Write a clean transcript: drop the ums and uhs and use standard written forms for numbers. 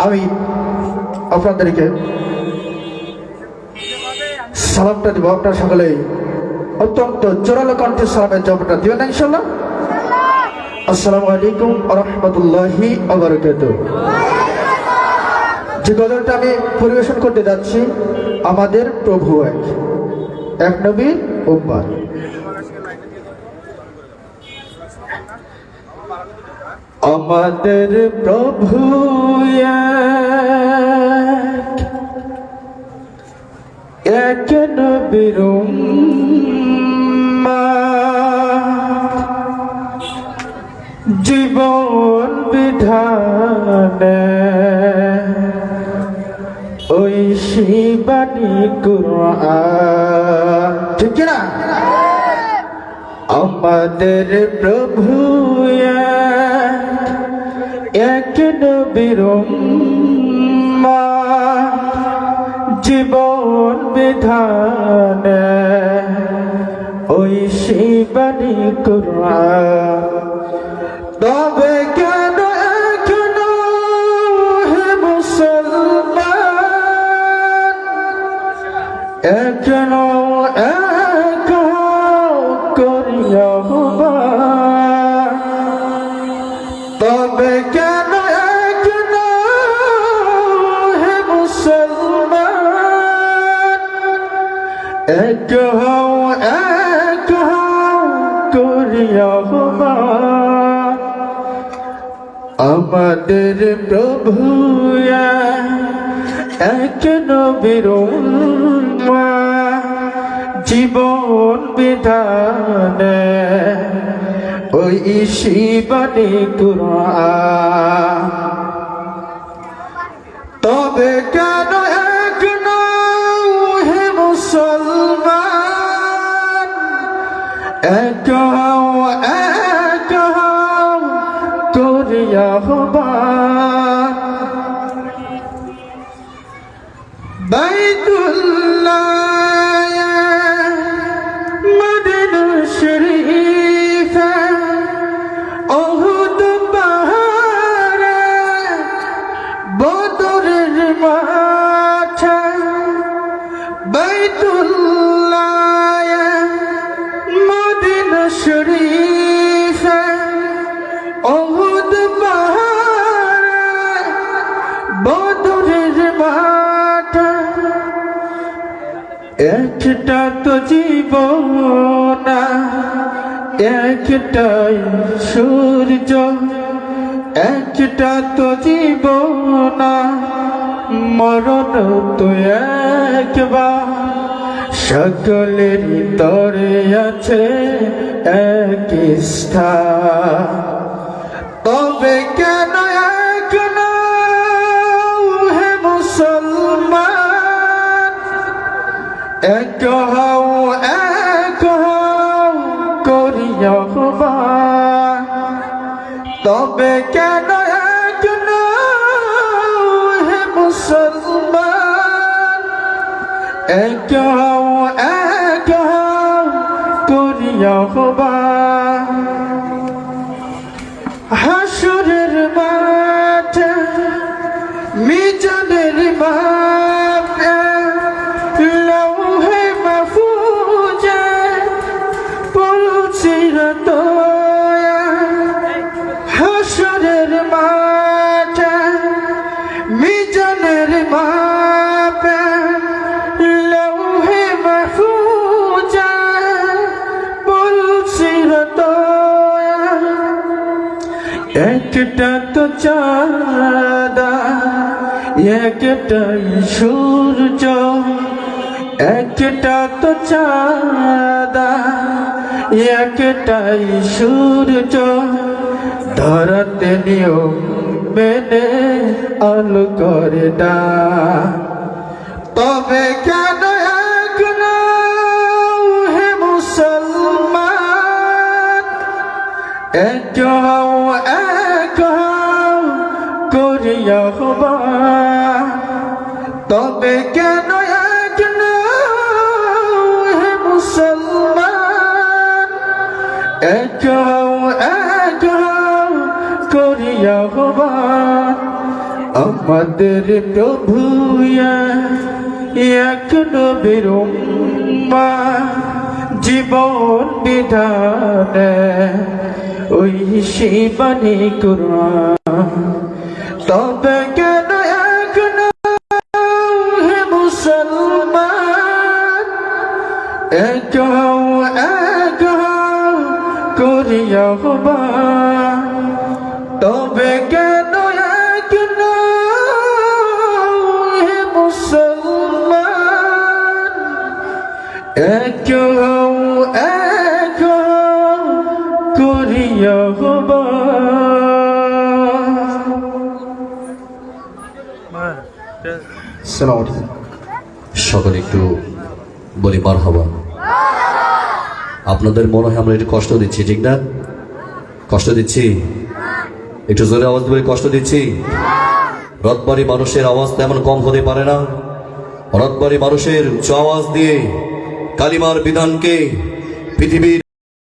আমি আপনাদেরকে সালামটা দিব। আপনারা সকলেই অত্যন্ত জোরালো কণ্ঠে সালামের জবাবটা দিবেন না ইনশাআল্লাহ। আসসালামু আলাইকুম ওয়া রাহমাতুল্লাহি ওয়া বারাকাতুহু। যে গজলটা আমি পরিবেশন করতে যাচ্ছি, আমাদের প্রভু এক নবীর উম্মত। আমাদের প্রভু এক নবীর উম্মত, জীবন বিধানে ওই শিবানী কুরআন। ঠিক না? আমাদের প্রভু এক নবীর উম্মত, জীবন বিধানে ওই শিবানী কুরআন। তবে কেন এখনো হে মুসলমান, এখনো এক করিয়া তবে কেন এখনো হে মুসলমান, এক করিয়া আমাদের প্রভু এক নবীর উম্মত, জীবন বিধানে ওই শিবানী কুরআন। তবে কেন এখনো হে মুসলমান, এক করিয়া বাইতুল্লাহ মদিনা শরীফ ওহুদ পাহাড়ে বদরের মাঠে, বাইতুল্লাহ মদিনা শরীফ ওহুদ পাহাড়ে বদরের মাঠে। একটা তো জীবন, একটাই সূর্য, একটা তো জীবন, মরণ তো একবার, সকলের তরে আছে এক স্থান। তবে কেন এখনো হে মুসলমান, এক করিয়া তবে কেন এখনো হে মুসলমান, এক করিয়া হাসরের মাঠে মিজানের মাপে লৌহে মাহফুজে পৌঁছিরত। হাসরের মাঠে মিজানের মাপে লৌহে মাহফুজে পৌঁছিরত। একটা তো চাঁদা, একটাই সূর্য, একটা তো চাঁদা, একটাই সূর্য, ধরাতে নিয়ম মেনে আলো করে দা। তবে কেন এখনো হে মুসলমান, এক করিয়া তবে কেন এখনো হে মুসলমান, এক করিয়া আমাদের প্রভু এক নবীর উম্মাহ জীবন বিধানে ওই শিবানী কুরআন তবে কেন এখন হে মুসলমান এক করিয়া তবে কেন এখন হে মুসলমান এক করিয়া সকলে একটু বলি মারহাবা। আপনাদের মনে হয় আমরা একটু কষ্ট দিচ্ছি, ঠিক না? কষ্ট দিচ্ছি? একটু জোরে আওয়াজ দিয়ে কষ্ট দিচ্ছি? রথবাড়ি মানুষের আওয়াজ তেমন কম হতে পারে না। রথবাড়ি মানুষের উচ্চ আওয়াজ দিয়ে কালিমার বিধানকে পৃথিবীর